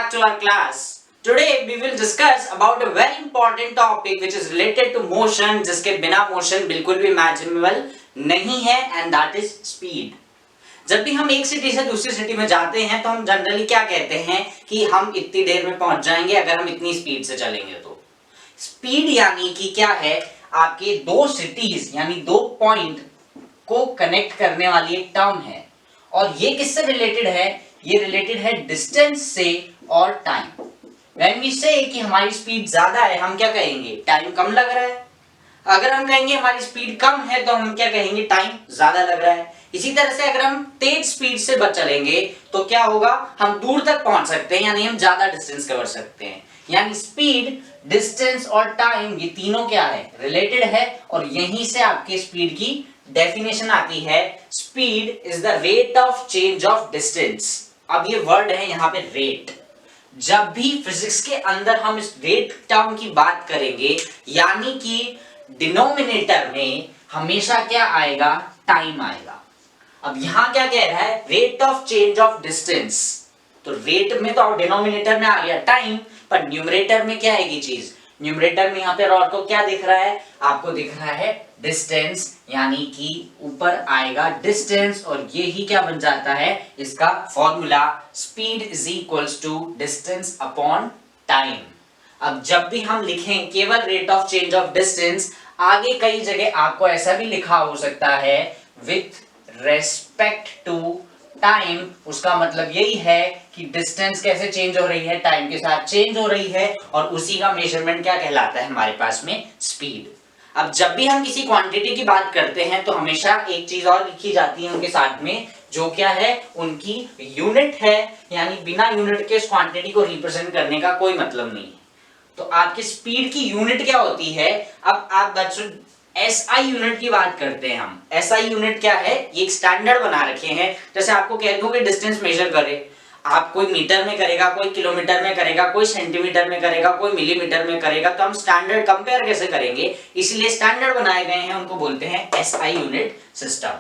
back to our class. Today we will discuss about a very important topic which is related to motion, जिसके बिना motion बिल्कुल भी imaginable नहीं है, and that is speed. जब भी हम एक सिटी से दूसरी सिटी में जाते हैं तो हम जनरली क्या कहते हैं कि हम इतनी देर में पहुंच जाएंगे अगर हम इतनी स्पीड से चलेंगे। तो स्पीड यानी कि क्या है, आपके दो सिटीज यानी दो पॉइंट को कनेक्ट करने वाली एक टर्म है। और ये किससे रिलेटेड है? ये रिलेटेड है डिस्टेंस से और टाइम। व्हेन वी से कि हमारी स्पीड ज्यादा है, हम क्या कहेंगे? टाइम कम लग रहा है। अगर हम कहेंगे हमारी स्पीड कम है तो हम क्या कहेंगे? टाइम ज्यादा लग रहा है। इसी तरह से अगर हम तेज स्पीड से चलेंगे तो क्या होगा? हम दूर तक पहुंच सकते हैं, यानी हम ज्यादा डिस्टेंस कवर सकते हैं। यानी स्पीड, डिस्टेंस और टाइम ये तीनों क्या है? रिलेटेड है। और यहीं से आपके स्पीड की डेफिनेशन आती है। Speed is the rate of change of distance. अब ये वर्ड है यहाँ पे रेट। जब भी फिजिक्स के अंदर हम इस रेट टर्म की बात करेंगे, यानी कि डिनोमिनेटर में हमेशा क्या आएगा? टाइम आएगा। अब यहां क्या कह रहा है? Rate of change of distance. तो रेट में तो डिनोमिनेटर में आ गया टाइम, पर न्यूमरेटर में क्या आएगी चीज? न्यूमरेटर में यहाँ पे रॉड को क्या दिख रहा है? आपको दिख रहा है डिस्टेंस, यानी कि ऊपर आएगा डिस्टेंस। और ये ही क्या बन जाता है? इसका formula speed is equals to distance upon time. अब जब भी हम लिखें केवल rate of change of distance, आगे कई जगह आपको ऐसा भी लिखा हो सकता है विथ रेस्पेक्ट टू टाइम। उसका मतलब यही है कि डिस्टेंस कैसे चेंज हो रही है? टाइम के साथ चेंज हो रही है। और उसी का मेजरमेंट क्या कहलाता है हमारे पास में? स्पीड। अब जब भी हम किसी क्वांटिटी की बात करते हैं तो हमेशा एक चीज और लिखी जाती है उनके साथ में, जो क्या है? उनकी यूनिट है। यानी बिना यूनिट के इस क्वांटिटी को रिप्रेजेंट करने का कोई मतलब नहीं है। तो आपकी स्पीड की यूनिट क्या होती है? अब आप बच्चों SI यूनिट की बात करते हैं हम। SI यूनिट क्या है? ये एक स्टैंडर्ड बना रखे हैं। जैसे आपको कह दूं कि डिस्टेंस मेजर करे, आप कोई मीटर में करेगा, कोई किलोमीटर में करेगा, कोई सेंटीमीटर में करेगा, कोई मिलीमीटर में करेगा, तो हम स्टैंडर्ड कंपेयर कैसे करेंगे? इसलिए स्टैंडर्ड बनाए गए हैं, उनको बोलते हैं SI यूनिट सिस्टम।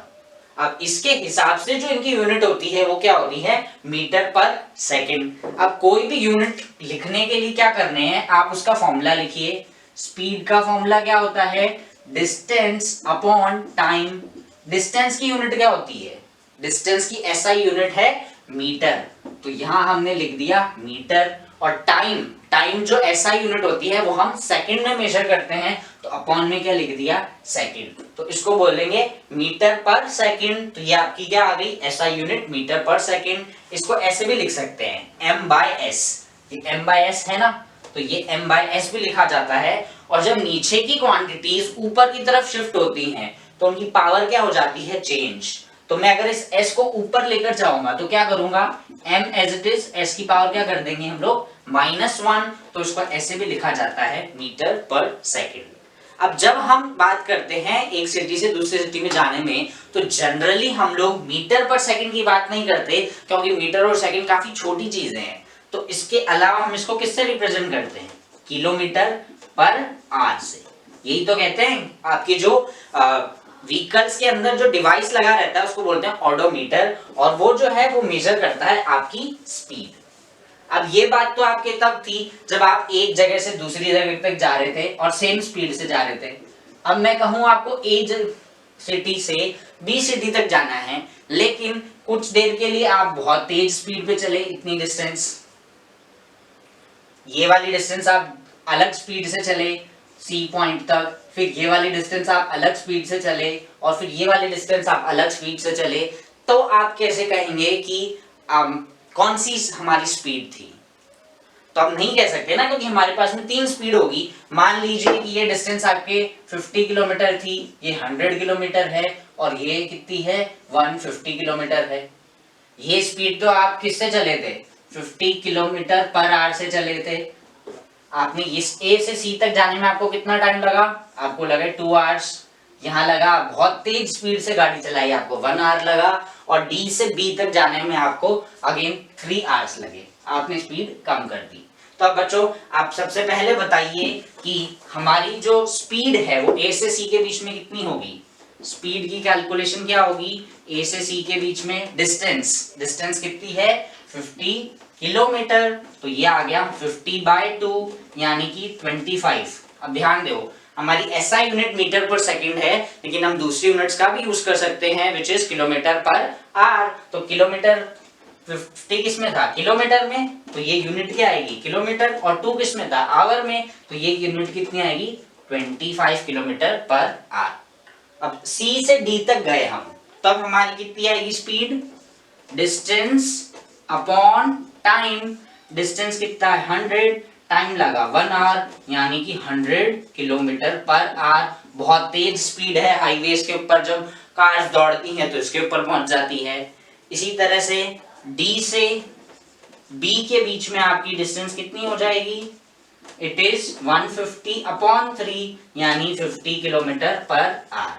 अब इसके हिसाब से जो इनकी यूनिट होती है वो क्या होती है? Metre per second. अब कोई भी यूनिट लिखने के लिए क्या करने हैं? आप उसका फॉर्मूला लिखिए। स्पीड का फॉर्मूला क्या होता है? Distance upon time. डिस्टेंस की यूनिट क्या होती है? डिस्टेंस की SI यूनिट है मीटर, तो यहां हमने लिख दिया मीटर। और टाइम, टाइम जो SI यूनिट होती है वो हम सेकंड में मेजर करते हैं, तो अपॉन में क्या लिख दिया? सेकंड। तो इसको बोलेंगे मीटर पर सेकंड। तो ये आपकी क्या आ गई? SI unit metre per second. इसको ऐसे भी लिख सकते हैं M/S। ये M/S है ना, तो ये M/S भी लिखा जाता है। और जब नीचे की क्वांटिटीज ऊपर की तरफ शिफ्ट होती हैं तो उनकी पावर क्या हो जाती है? चेंज। तो मैं अगर इस S को ऊपर लेकर जाऊंगा तो क्या करूंगा? M as it is, S की पावर क्या कर देंगे हम लोग? -1। तो इसको ऐसे भी लिखा जाता है मीटर पर सेकंड। अब जब हम बात करते हैं एक सिटी से दूसरी सिटी में जाने में, तो जनरली हम लोग मीटर पर सेकंड की बात नहीं करते, क्योंकि मीटर और सेकंड काफी छोटी चीजें हैं। तो इसके अलावा हम इसको किससे रिप्रेजेंट करते हैं? किलोमीटर पर आवर से। यही तो कहते हैं आपके जो व्हीकल्स के अंदर जो डिवाइस लगा रहता है उसको बोलते हैं ऑडोमीटर। और वो जो है वो मेजर करता है आपकी स्पीड। अब ये बात तो आपके तब थी जब आप एक जगह से दूसरी जगह तक जा रहे थे और सेम स्पीड से जा रहे थे। अब मैं कहूं आपको A सिटी से B सिटी तक जाना है, लेकिन कुछ देर के लिए आप बहुत तेज स्पीड पे चले, इतनी डिस्टेंस, ये वाली डिस्टेंस आप अलग स्पीड से चले C पॉइंट तक, फिर ये वाली डिस्टेंस आप अलग स्पीड से चले, और फिर ये वाली डिस्टेंस आप अलग स्पीड से चले, तो आप कैसे कहेंगे कि कौन सी हमारी स्पीड थी? तो हम नहीं कह सकते ना, क्योंकि हमारे पास में तीन स्पीड होगी। मान लीजिए कि ये डिस्टेंस आपके 50 किलोमीटर थी, ये 100 किलोमीटर है, और ये कितनी है? 150 किलोमीटर है। ये स्पीड तो आप किससे चले थे? 50 किलोमीटर पर आवर से चले थे। आपने इस A से C तक जाने में आपको कितना टाइम लगा? आपको लगे 2 आवर्स। यहाँ लगा बहुत तेज स्पीड से गाड़ी चलाई, आपको 1 आवर लगा। और D से B तक जाने में आपको अगेन 3 आवर्स लगे। आपने स्पीड कम कर दी। तो अब बच्चों आप सबसे पहले बताइए कि हमारी जो स्पीड है वो A से C के बीच में कितनी होगी? स्पीड की कैलकुलेशन क्या होगी? A से C के बीच में डिस्टेंस, डिस्टेंस कितनी है? 50 किलोमीटर, तो ये आ गया 50/2 यानी कि 25। अब ध्यान दो, हमारी SI unit metre per second है, लेकिन हम दूसरी यूनिट्स का भी यूज कर सकते हैं which is kilometre per hour. तो किलोमीटर 50 किस में था, किलोमीटर में, तो ये यूनिट क्या आएगी, किलोमीटर, और 2 किस में था, आवर में, तो ये यूनिट कितनी आएगी, 25 किलोमीटर पर आवर। अब C से D तक गए हम, तब हमारी कितनी आएगी speed, distance upon time. Distance कितना है 100, टाइम लगा 1 आवर यानी कि 100 किलोमीटर पर आवर। बहुत तेज स्पीड है, हाईवेज के ऊपर जब कार्स दौड़ती हैं तो इसके ऊपर पहुंच जाती है। इसी तरह से डी से बी के बीच में आपकी डिस्टेंस कितनी हो जाएगी, इट इज 150/3 यानी 50 किलोमीटर पर आवर।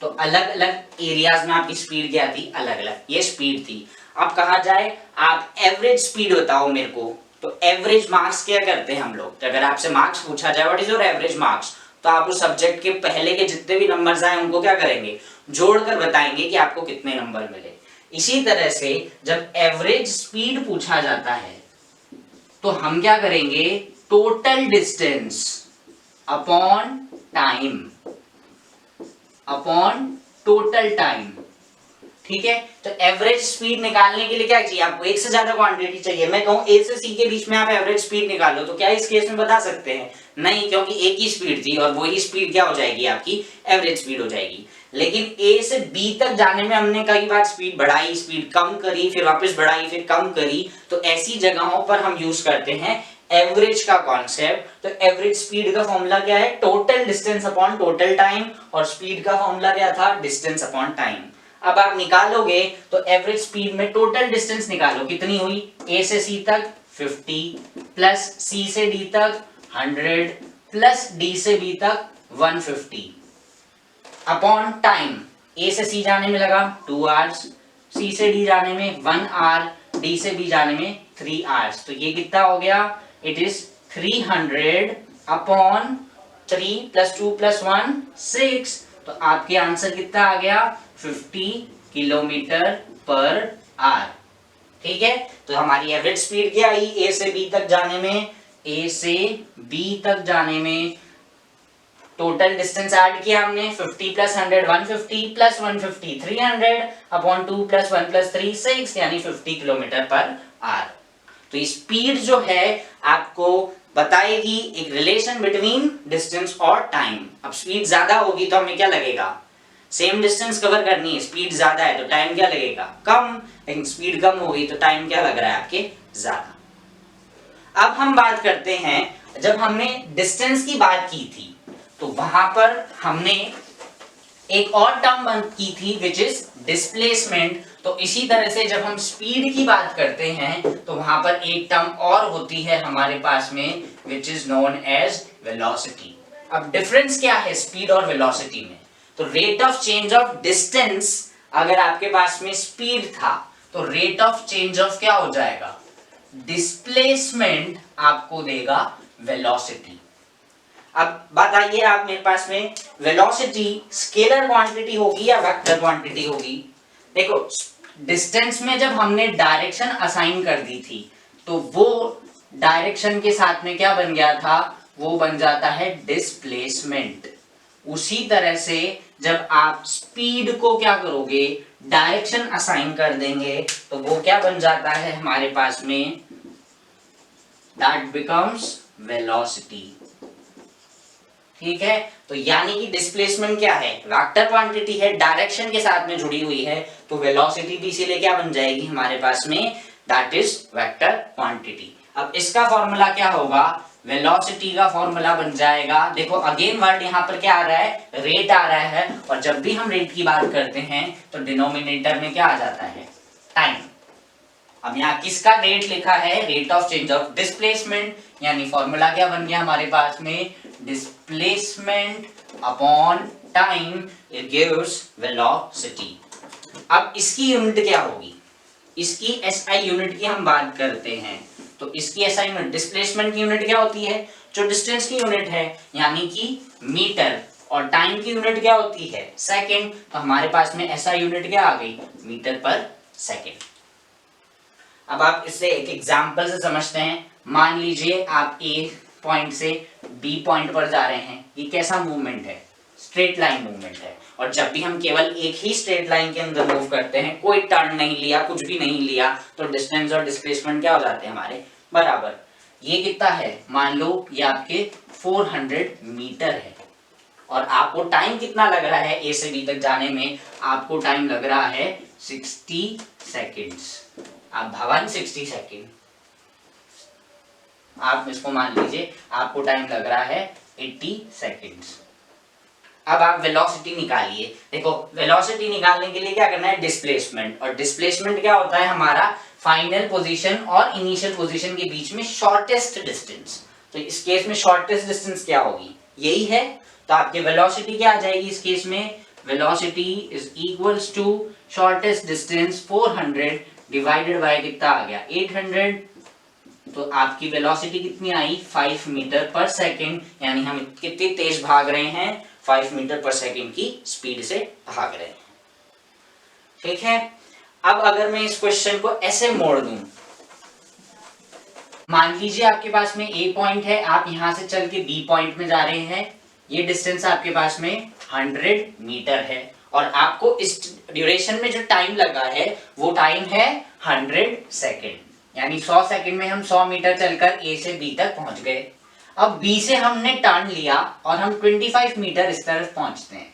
तो अलग अलग एरियाज में आपकी स्पीड क्या थी, अलग अलग, ये स्पीड थी। अब कहा जाए आप एवरेज स्पीड बताओ मेरे को, तो एवरेज मार्क्स क्या करते हैं हम लोग, अगर आपसे मार्क्स पूछा जाए what is your average marks, तो आप उस सब्जेक्ट के पहले के जितने भी नंबर्स आए उनको क्या करेंगे, जोड़कर बताएंगे कि आपको कितने नंबर मिले। इसी तरह से जब एवरेज स्पीड पूछा जाता है तो हम क्या करेंगे, total distance upon time, upon total time. ठीक है, तो एवरेज स्पीड निकालने के लिए क्या चाहिए आपको, एक से ज्यादा क्वांटिटी चाहिए। मैं कहूं A से C के बीच में आप एवरेज स्पीड निकालो, तो क्या इस केस में बता सकते हैं, नहीं, क्योंकि एक ही स्पीड थी और वही स्पीड क्या हो जाएगी, आपकी एवरेज स्पीड हो जाएगी। लेकिन A से B तक जाने में हमने कई बार स्पीड बढ़ाई, स्पीड कम करी, फिर वापस बढ़ाई, फिर कम करी, तो ऐसी जगहों पर हम यूज करते हैं एवरेज का कॉन्सेप्ट। तो एवरेज स्पीड का फॉर्मूला क्या है, total distance upon total time, और स्पीड का फॉर्मूला क्या था, डिस्टेंस अपॉन टाइम। अब आप निकालोगे तो एवरेज स्पीड में टोटल डिस्टेंस निकालो, कितनी हुई, A से C तक 50 प्लस C से D तक 100 प्लस D से B तक 150 अपॉन टाइम। A से C जाने में लगा 2 आवर्स, C से D जाने में 1 आवर, D से B जाने में 3 आवर्स, तो ये कितना हो गया, it is 300 upon 3 plus 2 plus 1 6, तो आपके आंसर कितना आ गया, 50 किलोमीटर पर आवर। ठीक है, तो हमारी एवरेज स्पीड क्या आई, A से B तक जाने में, A से B तक जाने में टोटल डिस्टेंस ऐड किया हमने, 50 plus 100 150 plus 150 300 upon 2 plus 1 plus 3 6 यानी 50 किलोमीटर पर आवर। तो स्पीड जो है आपको बताएगी एक रिलेशन बिटवीन डिस्टेंस और टाइम। अब स्पीड ज्यादा होगी तो हमें क्या लगेगा, सेम डिस्टेंस कवर करनी है, स्पीड ज्यादा है तो टाइम क्या लगेगा, कम, लेकिन स्पीड कम होगी तो टाइम क्या लग रहा है आपके, ज्यादा। अब हम बात करते हैं, जब हमने डिस्टेंस की बात की थी तो वहां पर हमने एक और टर्म बंद की थी विच इज डिस्प्लेसमेंट। तो इसी तरह से जब हम स्पीड की बात करते हैं तो वहां पर एक टर्म और होती है हमारे पास में which is known as velocity. अब डिफरेंस क्या है स्पीड और वेलोसिटी में, तो rate of change of distance, अगर आपके पास में स्पीड था तो रेट ऑफ चेंज ऑफ क्या हो जाएगा, डिस्प्लेसमेंट आपको देगा वेलोसिटी। अब बात आइए आप मेरे पास में, वेलोसिटी स्केलर क्वांटिटी होगी या वेक्टर क्वांटिटी होगी। देखो डिस्टेंस में जब हमने डायरेक्शन असाइन कर दी थी तो वो डायरेक्शन के साथ में क्या बन गया था, वो बन जाता है डिस्प्लेसमेंट। उसी तरह से जब आप स्पीड को क्या करोगे, डायरेक्शन असाइन कर देंगे तो वो क्या बन जाता है हमारे पास में, दैट बिकम्स वेलोसिटी। ठीक है, तो यानी कि डिस्प्लेसमेंट क्या है, वेक्टर क्वांटिटी है, डायरेक्शन के साथ में जुड़ी हुई है, तो वेलोसिटी भी इसीलिए क्या बन जाएगी हमारे पास में, दैट इज वेक्टर क्वांटिटी। अब इसका फॉर्मूला क्या होगा, वेलोसिटी का फॉर्मूला बन जाएगा, देखो अगेन वर्ड यहाँ पर क्या आ रहा है, रेट आ रहा है, और जब भी हम रेट की बात करते हैं तो डिनोमिनेटर में क्या आ जाता है, टाइम। अब यहाँ किसका रेट लिखा है, rate of change of displacement, यानी फॉर्मूला क्या बन गया हमारे पास में, displacement upon time, it gives velocity. अब इसकी यूनिट क्या होगी, इसकी एसआई यूनिट की हम बात करते हैं, तो इसकी एसआई यूनिट, डिस्प्लेसमेंट की यूनिट क्या होती है, जो डिस्टेंस की यूनिट है यानी कि मीटर, और टाइम की यूनिट क्या होती है, सेकंड। तो हमारे पास में एसआई यूनिट क्या आ गई, मीटर पर सेकंड। अब आप इससे एक एग्जांपल से समझते हैं। मान लीजिए आप ए पॉइंट से बी पॉइंट पर जा रहे हैं, ये कैसा मूवमेंट है, स्ट्रेट लाइन मूवमेंट है। और जब भी हम केवल एक ही स्ट्रेट लाइन के अंदर मूव करते हैं, कोई टर्न नहीं लिया, कुछ भी नहीं लिया, तो डिस्टेंस और डिस्प्लेसमेंट क्या हो जाते हैं हमारे बराबर। ये कितना है, मान लो ये आपके 400 मीटर है और आपको टाइम कितना लग रहा है ए से बी तक जाने में, आपको टाइम लग रहा है 60 सेकेंड्स। आप भवन 60 सेकेंड, आप इसको मान लीजिए आपको टाइम लग रहा है 80 सेकेंड्स। अब आप वेलोसिटी निकालिए। देखो वेलोसिटी निकालने के लिए क्या करना है, डिस्प्लेसमेंट। और डिस्प्लेसमेंट क्या होता है, हमारा फाइनल पोजीशन और इनिशियल पोजीशन के बीच में शॉर्टेस्ट डिस्टेंस। तो इस केस में शॉर्टेस्ट डिस्टेंस क्या होगी, यही है। तो आपकी वेलोसिटी क्या आ जाएगी इस केस में, velocity is equals to shortest distance 400 divided by कितना आ गया 800। तो आपकी वेलोसिटी कितनी आई 5 मीटर पर सेकेंड, यानी हम कितनी तेज भाग रहे हैं, 5 मीटर पर सेकेंड की स्पीड से भाग रहे हैं। ठीक है, अब अगर मैं इस क्वेश्चन को ऐसे मोड़ दूं, मान लीजिए आपके पास में ए पॉइंट है, आप यहां से चल के बी पॉइंट में जा रहे हैं, ये डिस्टेंस आपके पास में 100 मीटर है और आपको इस ड्यूरेशन में जो टाइम लगा है वो टाइम है 100 सेकेंड, यानी 100 सेकेंड में हम 100 मीटर चलकर ए से बी तक पहुंच गए। अब बी से हमने टर्न लिया और हम 25 मीटर इस तरफ पहुंचते हैं,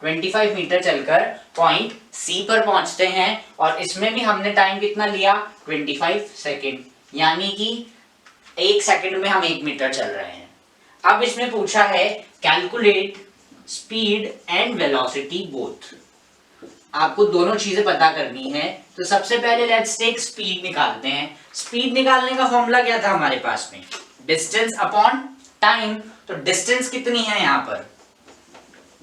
25 मीटर चलकर पॉइंट सी पर पहुंचते हैं और इसमें भी हमने टाइम कितना लिया 25 सेकेंड, यानी कि 1 सेकेंड में हम 1 मीटर चल रहे हैं। अब इसमें पूछा है calculate speed and velocity both, आपको दोनों चीजें पता करनी है। तो सबसे पहले लेट्स टेक स्पीड निकालते हैं। स्पीड निकालने का फॉर्मूला क्या था हमारे पास में, डिस्टेंस अपॉन टाइम। तो डिस्टेंस कितनी है यहाँ पर,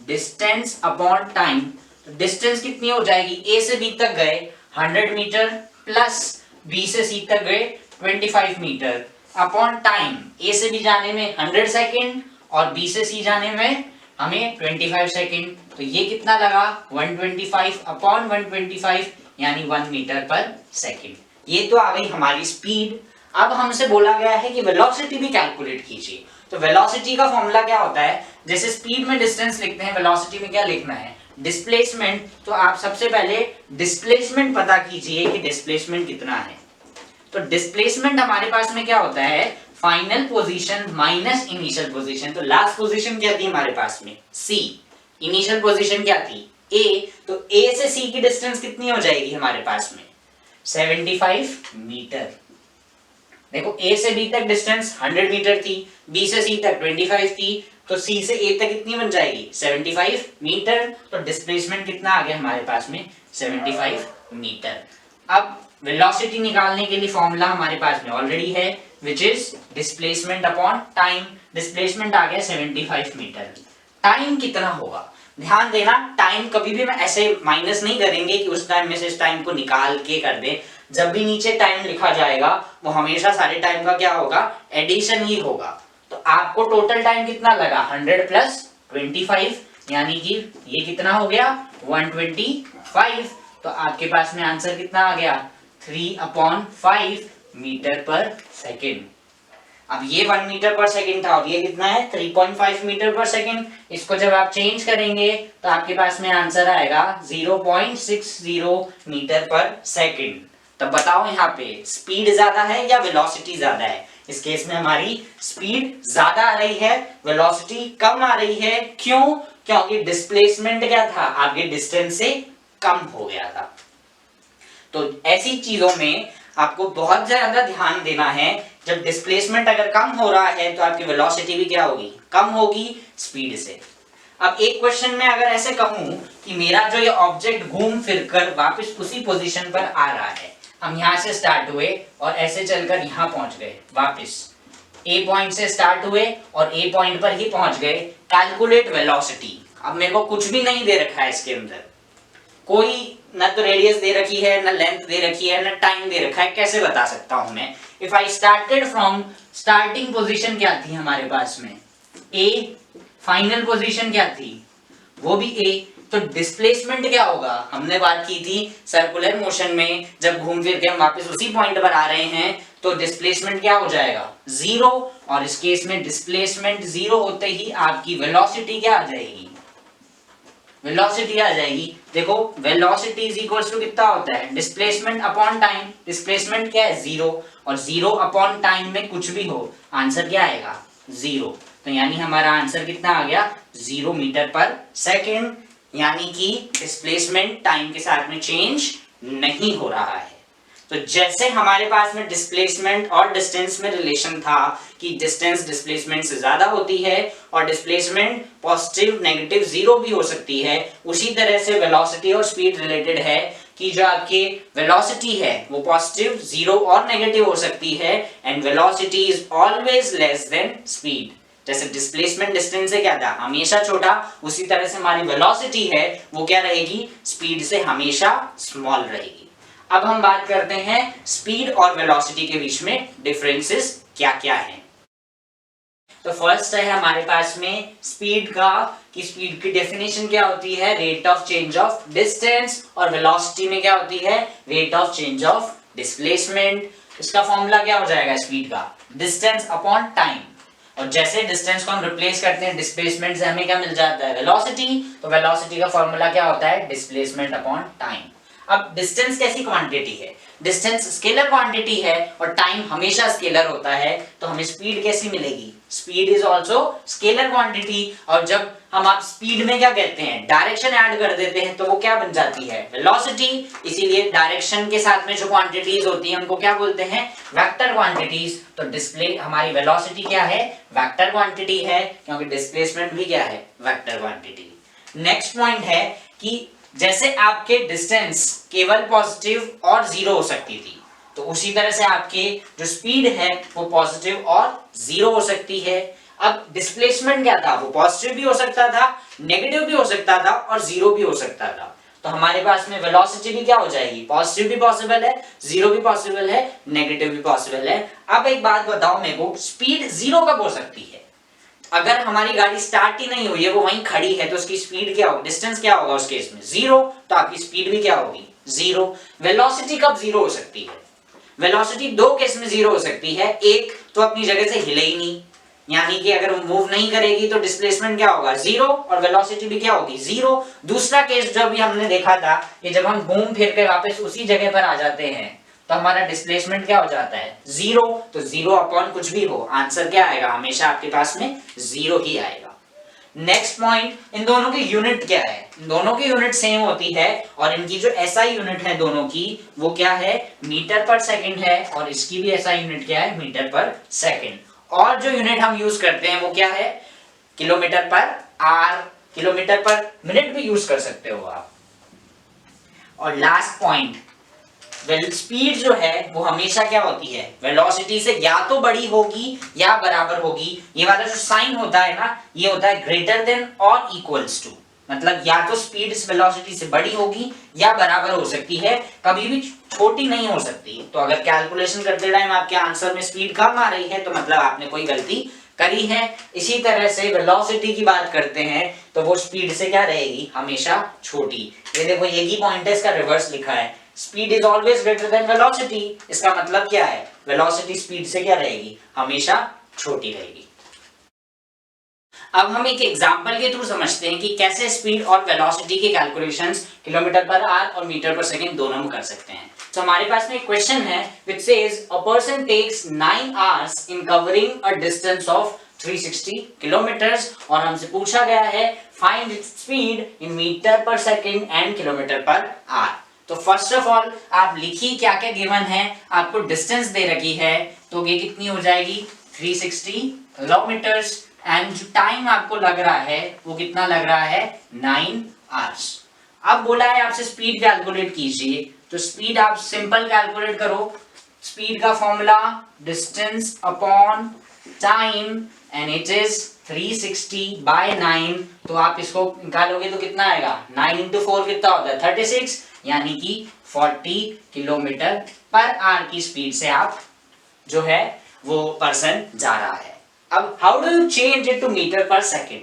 डिस्टेंस अपॉन टाइम। तो डिस्टेंस कितनी हो जाएगी, ए से बी तक गए 100 मीटर प्लस बी से सी तक गए 25 मीटर अपॉन टाइम। ए से बी जाने में 100 सेकेंड और बी से सी जाने में हमें 25 सेकेंड। तो ये कितना लगा 125 अपॉन 125, यानी 1 मीटर पर सेकेंड। ये तो आ गई हमारी स्पीड। अब हमसे बोला गया है कि वेलोसिटी भी कैलकुलेट कीजिए। तो वेलोसिटी का फॉर्मूला क्या होता है, जैसे स्पीड में डिस्टेंस लिखते हैं, वेलोसिटी में क्या लिखना है, डिस्प्लेसमेंट। तो आप सबसे पहले डिस्प्लेसमेंट पता कीजिए कि डिस्प्लेसमेंट कितना है। तो डिस्प्लेसमेंट हमारे पास में क्या होता है, final position minus initial position. तो लास्ट पोजीशन क्या थी हमारे पास में सी, इनिशियल पोजीशन क्या थी ए। तो ए से सी की डिस्टेंस कितनी हो जाएगी हमारे पास में 75 मीटर। देखो ए से बी तक डिस्टेंस 100 मीटर थी, बी से सी तक 25 थी, तो सी से ए तक कितनी बन जाएगी 75 मीटर। तो डिस्प्लेसमेंट कितना आ गया हमारे पास में 75 मीटर। अब वेलोसिटी निकालने के लिए फॉर्मूला हमारे पास में ऑलरेडी है, which is displacement upon time. Displacement आ गया 75 मीटर। टाइम कितना होगा, ध्यान देना, टाइम कभी भी मैं ऐसे माइनस नहीं करेंगे कि उस टाइम में से इस टाइम को निकाल के कर दे। जब भी नीचे टाइम लिखा जाएगा वो हमेशा सारे टाइम का क्या होगा, एडिशन ही होगा। तो आपको टोटल टाइम कितना लगा 100 प्लस 25, यानी कि ये कितना हो गया 125। तो आपके पास में आंसर कितना आ गया 3/5 मीटर पर सेकेंड। अब ये 1 मीटर पर सेकेंड था और ये कितना है 3.5 मीटर पर सेकेंड। इसको जब आप चेंज करेंगे तो आपके पास में आंसर आएगा 0.60 मीटर पर सेकेंड। तब बताओ यहाँ पे स्पीड ज्यादा है या वेलोसिटी ज्यादा है। इस केस में हमारी स्पीड ज्यादा आ रही है, वेलोसिटी कम आ रही है। क्यों, क्योंकि डिस्प्लेसमेंट क्या था, आपके डिस्टेंस से कम हो गया था। तो ऐसी चीजों में आपको बहुत ज्यादा ध्यान देना है। जब डिस्प्लेसमेंट अगर कम हो रहा है तो आपकी वेलोसिटी भी क्या होगी, कम होगी स्पीड से। अब एक क्वेश्चन में अगर ऐसे कहूं कि मेरा जो ये ऑब्जेक्ट घूम फिर कर वापस उसी पोजीशन पर आ रहा है, हम यहां से स्टार्ट हुए और ऐसे चलकर यहां पहुंच गए, वापस ए पॉइंट से स्टार्ट हुए और ए पॉइंट पर ही पहुंच गए, कैलकुलेट वेलोसिटी। अब मेरे को कुछ भी नहीं दे रखा है इसके अंदर, कोई ना तो रेडियस दे रखी है, ना लेंथ दे रखी है, ना टाइम दे रखा है, कैसे बता सकता हूं मैं। If I started from, starting position क्या थी हमारे पास में ए, फाइनल पोजीशन क्या थी वो भी ए। तो डिस्प्लेसमेंट क्या होगा, हमने बात की थी सर्कुलर मोशन में जब घूम फिर के हम वापस उसी पॉइंट पर आ रहे हैं तो डिस्प्लेसमेंट क्या हो जाएगा, जीरो। और इस केस में डिस्प्लेसमेंट जीरो होते ही आपकी वेलोसिटी क्या आ जाएगी, वेलोसिटी आ जाएगी। देखो वेलोसिटी इज इक्वल्स टू कितना होता है, डिस्प्लेसमेंट अपॉन टाइम। डिस्प्लेसमेंट क्या है, जीरो, और जीरो अपॉन टाइम में कुछ भी हो आंसर क्या आएगा, जीरो। तो यानी हमारा आंसर कितना आ गया, 0 मीटर पर सेकेंड, यानी कि डिस्प्लेसमेंट टाइम के साथ में चेंज नहीं हो रहा है। तो जैसे हमारे पास में डिस्प्लेसमेंट और डिस्टेंस में रिलेशन था कि डिस्टेंस डिस्प्लेसमेंट से ज्यादा होती है और डिस्प्लेसमेंट पॉजिटिव नेगेटिव जीरो भी हो सकती है, उसी तरह से वेलोसिटी और स्पीड रिलेटेड है कि जो आपके वेलोसिटी है वो पॉजिटिव जीरो और नेगेटिव हो सकती है and velocity is always less than speed. जैसे डिस्प्लेसमेंट डिस्टेंस से क्या था, हमेशा छोटा, उसी तरह से हमारी वेलोसिटी है वो क्या रहेगी, स्पीड से हमेशा स्मॉल रहेगी। अब हम बात करते हैं स्पीड और वेलोसिटी के बीच में डिफरेंसेस क्या क्या हैं। तो फर्स्ट है हमारे पास में स्पीड का, कि स्पीड की डेफिनेशन क्या होती है, rate of change of distance, और वेलोसिटी में क्या होती है, rate of change of displacement. इसका फॉर्मूला क्या हो जाएगा स्पीड का, डिस्टेंस अपॉन टाइम, और जैसे डिस्टेंस को हम रिप्लेस करते हैं डिस्प्लेसमेंट से हमें क्या मिल जाता है, वेलोसिटी। तो वेलोसिटी का फॉर्मूला क्या होता है, डिस्प्लेसमेंट अपॉन टाइम। अब डिस्टेंस कैसी क्वांटिटी है, डिस्टेंस स्केलर क्वांटिटी है और टाइम हमेशा स्केलर होता है, तो हमें स्पीड कैसी मिलेगी, speed is also scalar quantity. और जब हम आप स्पीड में क्या कहते हैं, डायरेक्शन ऐड कर देते हैं तो वो क्या बन जाती है, वेलोसिटी। इसीलिए डायरेक्शन के साथ में जो क्वांटिटीज होती हैं उनको क्या बोलते हैं, वेक्टर क्वांटिटीज। तो डिस्प्ले हमारी वेलोसिटी क्या है, वेक्टर क्वांटिटी है, क्योंकि डिस्प्लेसमेंट भी क्या है, वेक्टर क्वांटिटी। नेक्स्ट पॉइंट है कि जैसे आपके डिस्टेंस केवल पॉजिटिव और जीरो हो सकती थी, तो उसी तरह से आपके जो स्पीड है वो पॉजिटिव और जीरो हो सकती है। अब डिस्प्लेसमेंट क्या था, वो पॉजिटिव भी हो सकता था, नेगेटिव भी हो सकता था और जीरो भी हो सकता था। तो हमारे पास में वेलोसिटी भी क्या हो जाएगी, पॉजिटिव भी पॉसिबल है, जीरो भी पॉसिबल है, नेगेटिव भी पॉसिबल है। अब एक बात बताओ मेरे को, स्पीड जीरो कब हो सकती है, अगर हमारी गाड़ी स्टार्ट ही नहीं हुई है, वो वहीं खड़ी है, तो उसकी स्पीड क्या होगी, डिस्टेंस क्या होगा उस केस में, जीरो, तो आपकी स्पीड भी क्या होगी, जीरो। वेलोसिटी कब जीरो हो सकती है, वेलोसिटी दो केस में जीरो हो सकती है, एक तो अपनी जगह से हिले ही नहीं, यानी कि अगर मूव नहीं करेगी तो डिस्प्लेसमेंट क्या होगा, जीरो, और वेलोसिटी भी क्या होगी, जीरो। दूसरा केस जो भी हमने देखा था कि जब हम घूम फिर के वापस उसी जगह पर आ जाते हैं तो हमारा डिस्प्लेसमेंट क्या हो जाता है, जीरो। तो जीरो अपॉन कुछ भी हो आंसर क्या आएगा, हमेशा आपके पास में जीरो ही आएगा। नेक्स्ट पॉइंट, इन दोनों की यूनिट क्या है, इन दोनों की यूनिट सेम होती है और इनकी जो एसआई यूनिट है दोनों की वो क्या है, मीटर पर सेकंड है, और इसकी भी एसआई यूनिट क्या है, मीटर पर सेकंड। और जो यूनिट हम यूज करते हैं वो क्या है, किलोमीटर पर आर, किलोमीटर पर मिनट भी यूज कर सकते हो आप। और लास्ट पॉइंट, स्पीड जो है वो हमेशा क्या होती है, वेलोसिटी से या तो बड़ी होगी या बराबर होगी। ये वाला जो साइन होता है ना, ये होता है ग्रेटर देन और इक्वल्स टू, मतलब या तो स्पीड इस वेलोसिटी से बड़ी होगी या बराबर हो सकती है, कभी भी छोटी नहीं हो सकती। तो अगर कैलकुलेशन करते टाइम आपके आंसर में स्पीड कम आ रही है तो मतलब आपने कोई गलती करी है। इसी तरह से वेलोसिटी की बात करते हैं तो वो स्पीड से क्या रहेगी, हमेशा छोटी। ये देखो एक ही पॉइंट है, इसका रिवर्स लिखा है, speed is always greater than velocity. इसका मतलब क्या है, वेलोसिटी स्पीड से क्या रहेगी, हमेशा छोटी रहेगी। अब हम एक एग्जांपल के थ्रू समझते हैं कि कैसे स्पीड और वेलोसिटी के कैलकुलेशंस किलोमीटर पर आवर और मीटर पर सेकंड दोनों में कर सकते हैं। तो हमारे पास में एक क्वेश्चन है which says a person takes 9 hours in covering a distance of 360 kilometres, और हमसे पूछा गया है find its speed in metre per second and kilometre per hour. तो फर्स्ट ऑफ ऑल आप लिखिए क्या क्या गिवन है, आपको डिस्टेंस दे रखी है तो ये कितनी हो जाएगी 360 किलोमीटर्स, एंड जो टाइम आपको लग रहा है वो कितना लग रहा है 9 आवर्स। अब बोला है आपसे स्पीड कैलकुलेट कीजिए, तो स्पीड आप सिंपल कैलकुलेट करो, स्पीड का formula distance upon time and it is 360 by 9। तो आप इसको निकालोगे तो कितना आएगा, 9 into 4 कितना होता है 36, यानी कि 40 किलोमीटर पर आवर की स्पीड से आप जो है वो पर्सन जा रहा है। अब how do you change it to metre per second,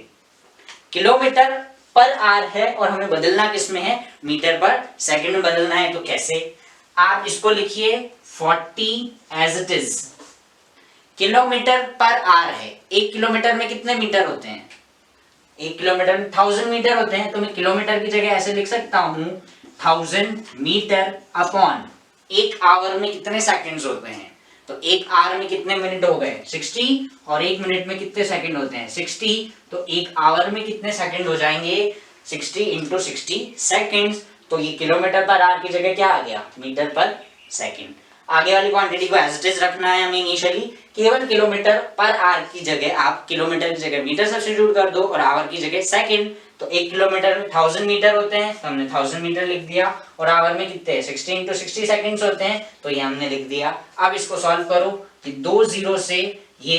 kilometre per hour है और हमें बदलना किस में है, मीटर पर सेकंड में बदलना है। तो कैसे, आप इसको लिखिए 40 as it is, kilometre per hour है। 1 किलोमीटर में कितने मीटर होते हैं, 1 किलोमीटर में 1000 मीटर होते हैं। तो मैं किलोमीटर की जगह ऐसे लिख सकता हूं 1000 मीटर अपॉन 1 आवर में कितने सेकंड्स होते हैं। तो 1 आवर में कितने मिनट हो गए 60, और 1 मिनट में कितने सेकंड होते हैं 60। तो 1 आवर में कितने सेकंड हो जाएंगे 60 इंटू 60 सेकेंड्स। तो ये किलोमीटर पर आवर की जगह क्या आ गया, मीटर पर सेकंड। आगे वाली क्वांटिटी को एज इट इज रखना है हमें इनिशियली, केवल किलोमीटर पर आवर की जगह आप किलोमीटर की जगह मीटर सब्स्टिट्यूट कर दो और आवर की जगह सेकंड। तो 1 किलोमीटर में 1000 मीटर होते हैं, तो हमने 1000 मीटर लिख दिया, और आवर में कितने 60 इंटू 60 सेकेंड्स होते हैं, तो ये हमने लिख दिया। अब इसको सॉल्व करो कि 2 जीरो से ये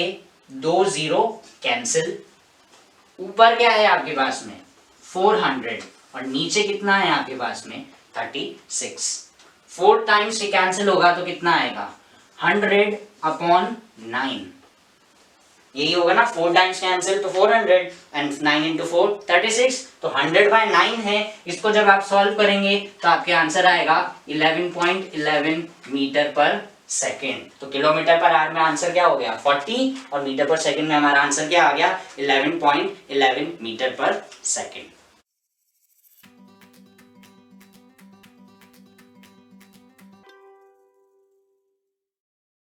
2 जीरो कैंसिल, ऊपर क्या है आपके पास में 400 और नीचे कितना है आपके पास में 36। 4 टाइम्स ये कैंसिल होगा तो कितना आएगा 100 अपॉन 9, यही होगा ना, 4 टाइम्स कैंसिल तो 400 एंड 9 इंटू 4 36। तो 100/9 है। इसको जब आप सॉल्व करेंगे तो आपके आंसर आएगा 11.11 मीटर पर सेकेंड। तो किलोमीटर पर आवर में आंसर क्या हो गया 40, और मीटर पर सेकेंड में हमारा आंसर क्या आ गया 11.11 मीटर पर सेकेंड।